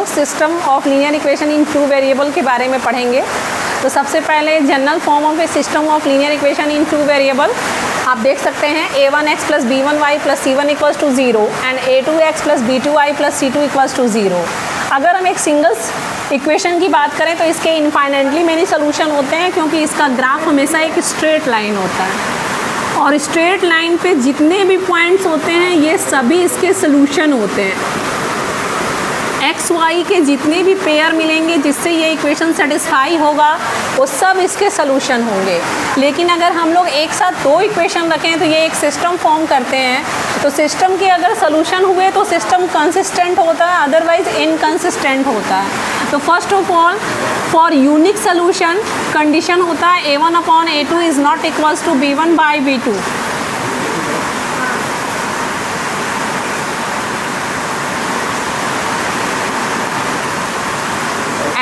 लोग system of linear equation in two variable के बारे में पढ़ेंगे। तो सबसे पहले general form of a system of linear equation in two variable आप देख सकते हैं a1x plus b1y plus c1 equals to 0 and a2x plus b2y plus c2 equals to 0। अगर हम एक सिंगल इक्वेशन की बात करें तो इसके इनफाइनाइटली मेनी सोल्यूशन होते हैं, क्योंकि इसका ग्राफ हमेशा एक स्ट्रेट लाइन होता है और स्ट्रेट लाइन पे जितने भी पॉइंट्स होते हैं ये सभी इसके सोल्यूशन होते हैं। एक्स वाई के जितने भी पेयर मिलेंगे जिससे ये इक्वेशन सेटिस्फाई होगा वो सब इसके सोल्यूशन होंगे। लेकिन अगर हम लोग एक साथ दो इक्वेशन रखें तो ये एक सिस्टम फॉर्म करते हैं। तो सिस्टम के अगर सोल्यूशन हुए तो सिस्टम कंसिस्टेंट होता है, अदरवाइज इनकंसिस्टेंट होता है। तो first of all for unique solution condition होता है a1/a2 is not equals to b1/b2।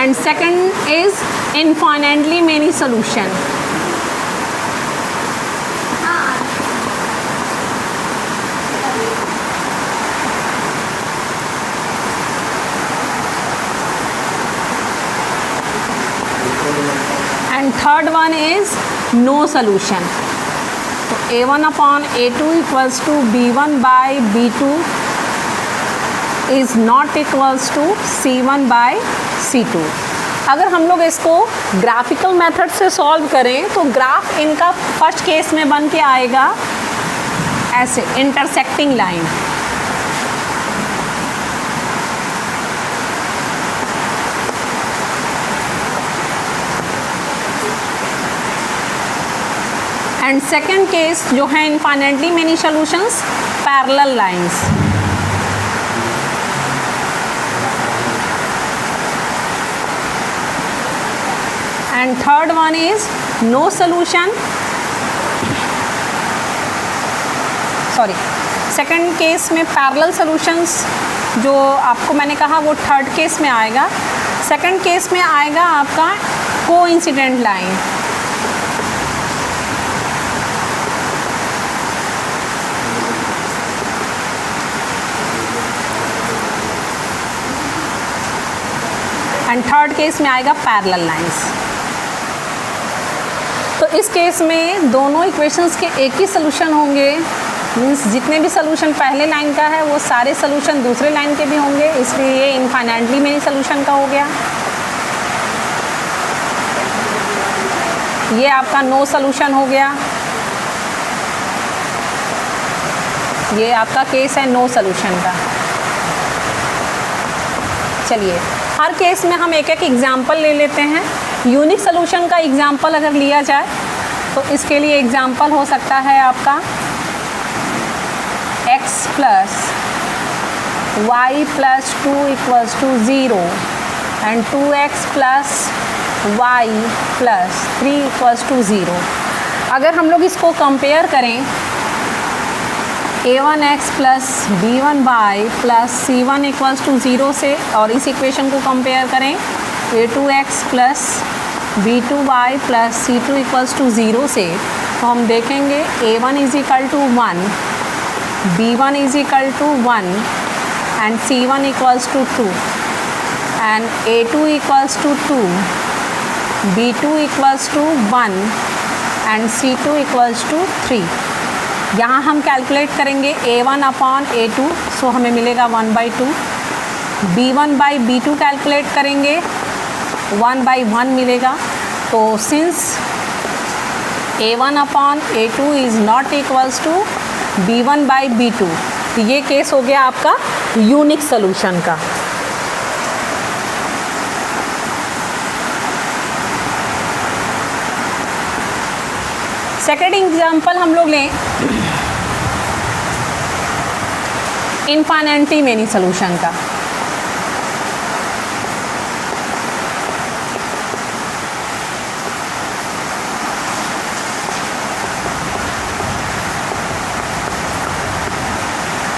And second is infinitely many solution. And third one is no solution. So a1/a2 equals to b1/b2 is not equals to c1/c2। अगर हम लोग इसको graphical method से solve करें तो graph इनका first case में बन के आएगा ऐसे intersecting line. And second case जो है infinitely many solutions parallel lines. And third one is no solution, sorry second case में पैरेलल सॉल्यूशंस जो आपको मैंने कहा वो थर्ड केस में आएगा। सेकंड केस में आएगा आपका coincident line. And third case में आएगा पैरेलल लाइंस। तो इस केस में दोनों इक्वेशंस के एक ही सोल्यूशन होंगे, मीन्स जितने भी सोल्यूशन पहले लाइन का है वो सारे सोल्यूशन दूसरे लाइन के भी होंगे, इसलिए ये इनफाइनाइटली मेनी सोल्यूशन का हो गया। ये आपका नो सोल्यूशन हो गया, ये आपका केस है नो सोल्यूशन का। चलिए हर केस में हम एक एक एग्जाम्पल ले लेते हैं। यूनिक सोल्यूशन का एग्जाम्पल अगर लिया जाए तो इसके लिए एग्जाम्पल हो सकता है आपका x plus y plus 2 equals to 0 and 2x plus y plus 3 equals to 0। अगर हम लोग इसको कंपेयर करें a1x plus b1y plus c1 equals to 0 से और इस इक्वेशन को कंपेयर करें a2x plus b2y plus c2 equals to 0 से, तो हम देखेंगे a1 is equal to 1, b1 is equal to 1 and c1 equals to 2 and a2 equals to 2, b2 equals to 1 and c2 equals to 3। यहाँ हम calculate करेंगे a1/a2, सो हमें मिलेगा 1/2। b1/b2 calculate करेंगे 1/1 मिलेगा। तो since a1/a2 is not equals to b1/b2, तो ये केस हो गया आपका यूनिक सोल्यूशन का। सेकेंड एग्जाम्पल हम लोग लें इनफाइनाइटली मेनी सोल्यूशन का।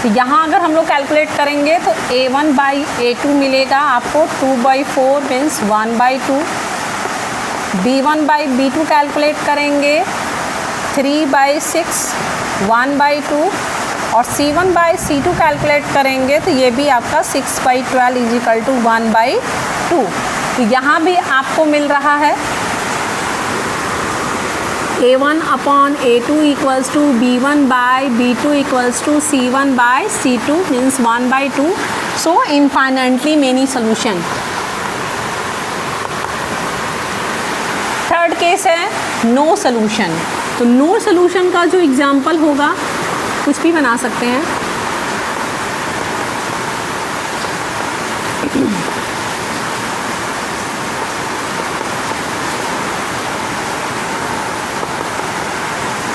तो यहाँ अगर हम लोग कैलकुलेट करेंगे तो a1/a2 मिलेगा आपको 2/4 मीन्स 1/2। b1/b2 कैलकुलेट करेंगे 3/6 1/2 और C1/C2 कैलकुलेट करेंगे तो ये भी आपका 6/12 = 1/2। तो यहाँ भी आपको मिल रहा है A1/A2 = B1/B2 = C1/C2 means 1/2। So infinitely many solution. Third case है नो सोल्यूशन। तो नो सोल्यूशन का जो एग्जाम्पल होगा कुछ भी बना सकते हैं।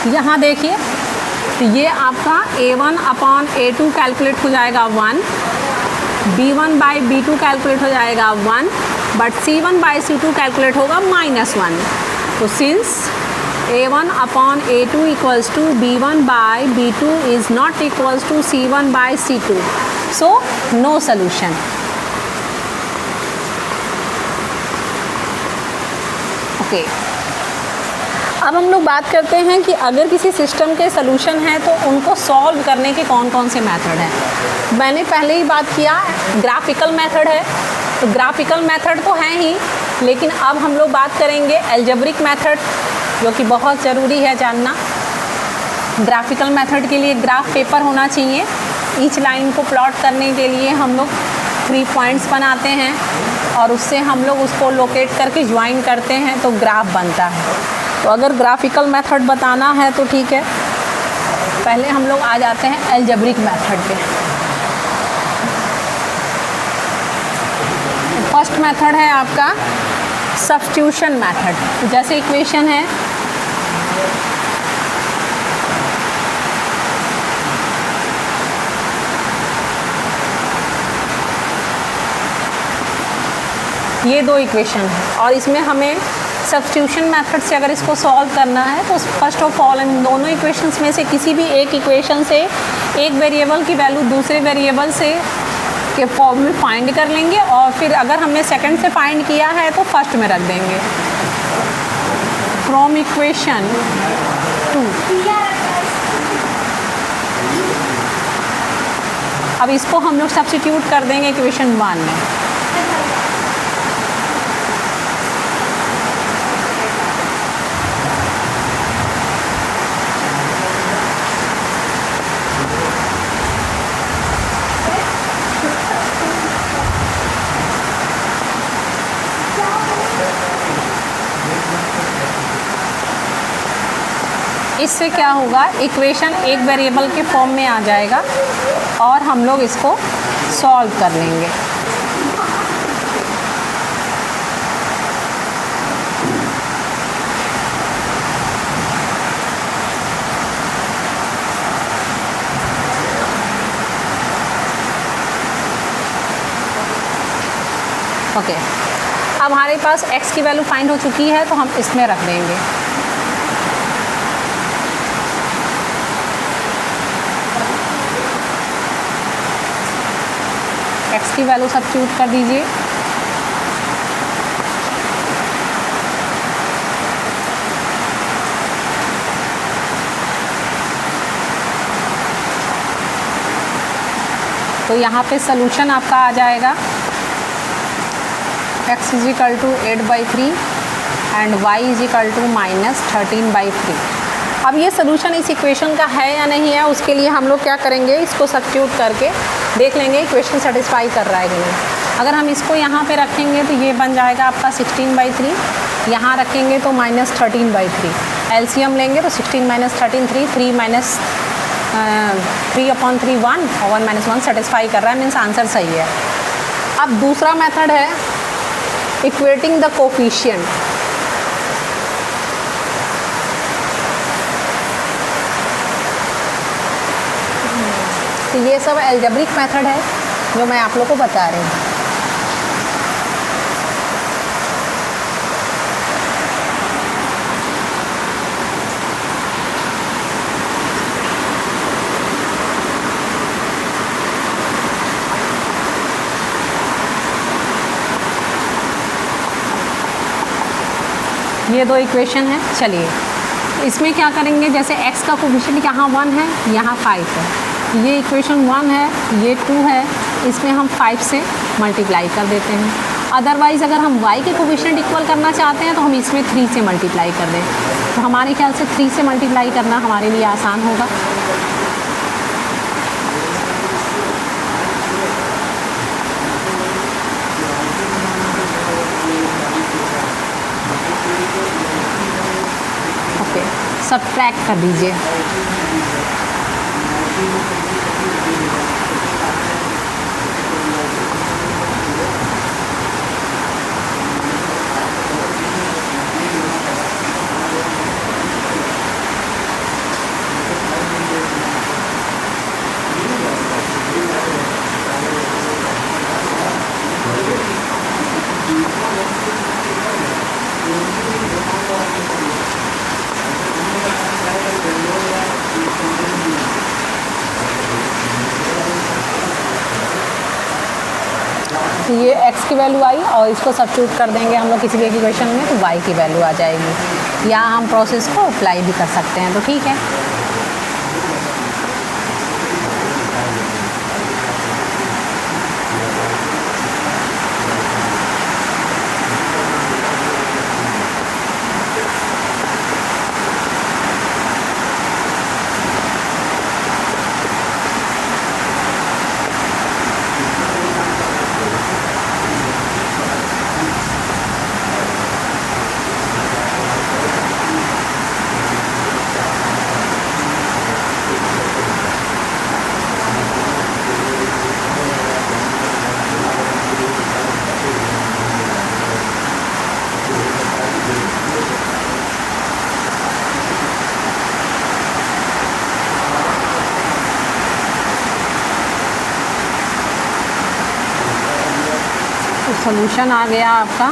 यहाँ देखिए तो ये आपका A1/A2 कैलकुलेट हो जाएगा 1, B1/B2 कैलकुलेट हो जाएगा 1, बट C1/C2 कैलकुलेट होगा -1। तो since A1/A2 = B1/B2 is not equals to C1/C2, so no solution। Okay, अब हम लोग बात करते हैं कि अगर किसी सिस्टम के सलूशन हैं तो उनको सॉल्व करने के कौन कौन से मेथड हैं। मैंने पहले ही बात किया ग्राफिकल मेथड है, तो ग्राफिकल मेथड तो है ही, लेकिन अब हम लोग बात करेंगे अलजेब्रिक मेथड, जो कि बहुत ज़रूरी है जानना। ग्राफिकल मेथड के लिए ग्राफ पेपर होना चाहिए। ईच लाइन को प्लॉट करने के लिए हम लोग 3 पॉइंट्स बनाते हैं और उससे हम लोग उसको लोकेट करके ज्वाइन करते हैं तो ग्राफ बनता है। तो अगर ग्राफिकल मेथड बताना है तो ठीक है, पहले हम लोग आ जाते हैं अलजेब्रिक मेथड पे। फर्स्ट मेथड है आपका सब्स्टिट्यूशन मेथड। जैसे इक्वेशन है ये 2 इक्वेशन है और इसमें हमें सब्स्टिट्यूशन मेथड से अगर इसको सॉल्व करना है तो फर्स्ट ऑफ ऑल इन दोनों इक्वेशंस में से किसी भी एक इक्वेशन से एक वेरिएबल की वैल्यू दूसरे वेरिएबल से के फॉर्म में फाइंड कर लेंगे और फिर अगर हमने सेकंड से फाइंड किया है तो फर्स्ट में रख देंगे। फ्रॉम इक्वेशन 2 अब इसको हम लोग सब्स्टिट्यूट कर देंगे इक्वेशन 1 में। इससे क्या होगा, इक्वेशन एक वेरिएबल के फॉर्म में आ जाएगा और हम लोग इसको सॉल्व कर लेंगे। ओके, अब हमारे पास x की वैल्यू फाइंड हो चुकी है तो हम इसमें रख देंगे। x की वैल्यू सब्स्टिट्यूट कर दीजिए। तो यहाँ पे सलूशन आपका आ जाएगा x = 8/3 एंड y = -13/3। अब ये सलूशन इस इक्वेशन का है या नहीं है, उसके लिए हम लोग क्या करेंगे, इसको सब्स्टिट्यूट करके देख लेंगे इक्वेशन सेटिस्फाई कर रहा है कि नहीं। अगर हम इसको यहाँ पे रखेंगे तो ये बन जाएगा आपका 16/3, यहाँ रखेंगे तो -13/3। एलसीएम लेंगे तो 16 - 13 3, 3/3 1 और 1 - 1 सेटिस्फाई कर रहा है, मीन्स आंसर सही है। अब दूसरा मेथड है इक्वेटिंग द कोफिशिएंट। तो ये सब अलजेब्रिक मेथड है जो मैं आप लोगों को बता रही हूँ। ये 2 इक्वेशन है। चलिए इसमें क्या करेंगे, जैसे x का कोफिशिएंट यहाँ 1 है, यहाँ 5 है, ये इक्वेशन 1 है, ये 2 है, इसमें हम 5 से मल्टीप्लाई कर देते हैं। अदरवाइज़ अगर हम y के कोफिशिएंट इक्वल करना चाहते हैं तो हम इसमें 3 से मल्टीप्लाई कर दें। तो हमारे ख्याल से 3 से मल्टीप्लाई करना हमारे लिए आसान होगा। ओके, सब्ट्रैक्ट कर दीजिए। तो ये x की वैल्यू आई और इसको सब्स्टिट्यूट कर देंगे हम लोग किसी भी इक्वेशन में, तो y की वैल्यू आ जाएगी। या हम प्रोसेस को अप्लाई भी कर सकते हैं, तो ठीक है। सोल्यूशन आ गया आपका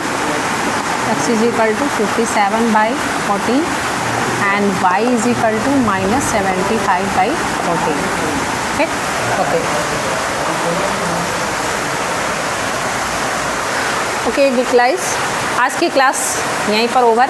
x is equal to 57/14 and y is equal to -75/14। ठीक, ओके ओके गाइस, आज की क्लास यहीं पर ओवर।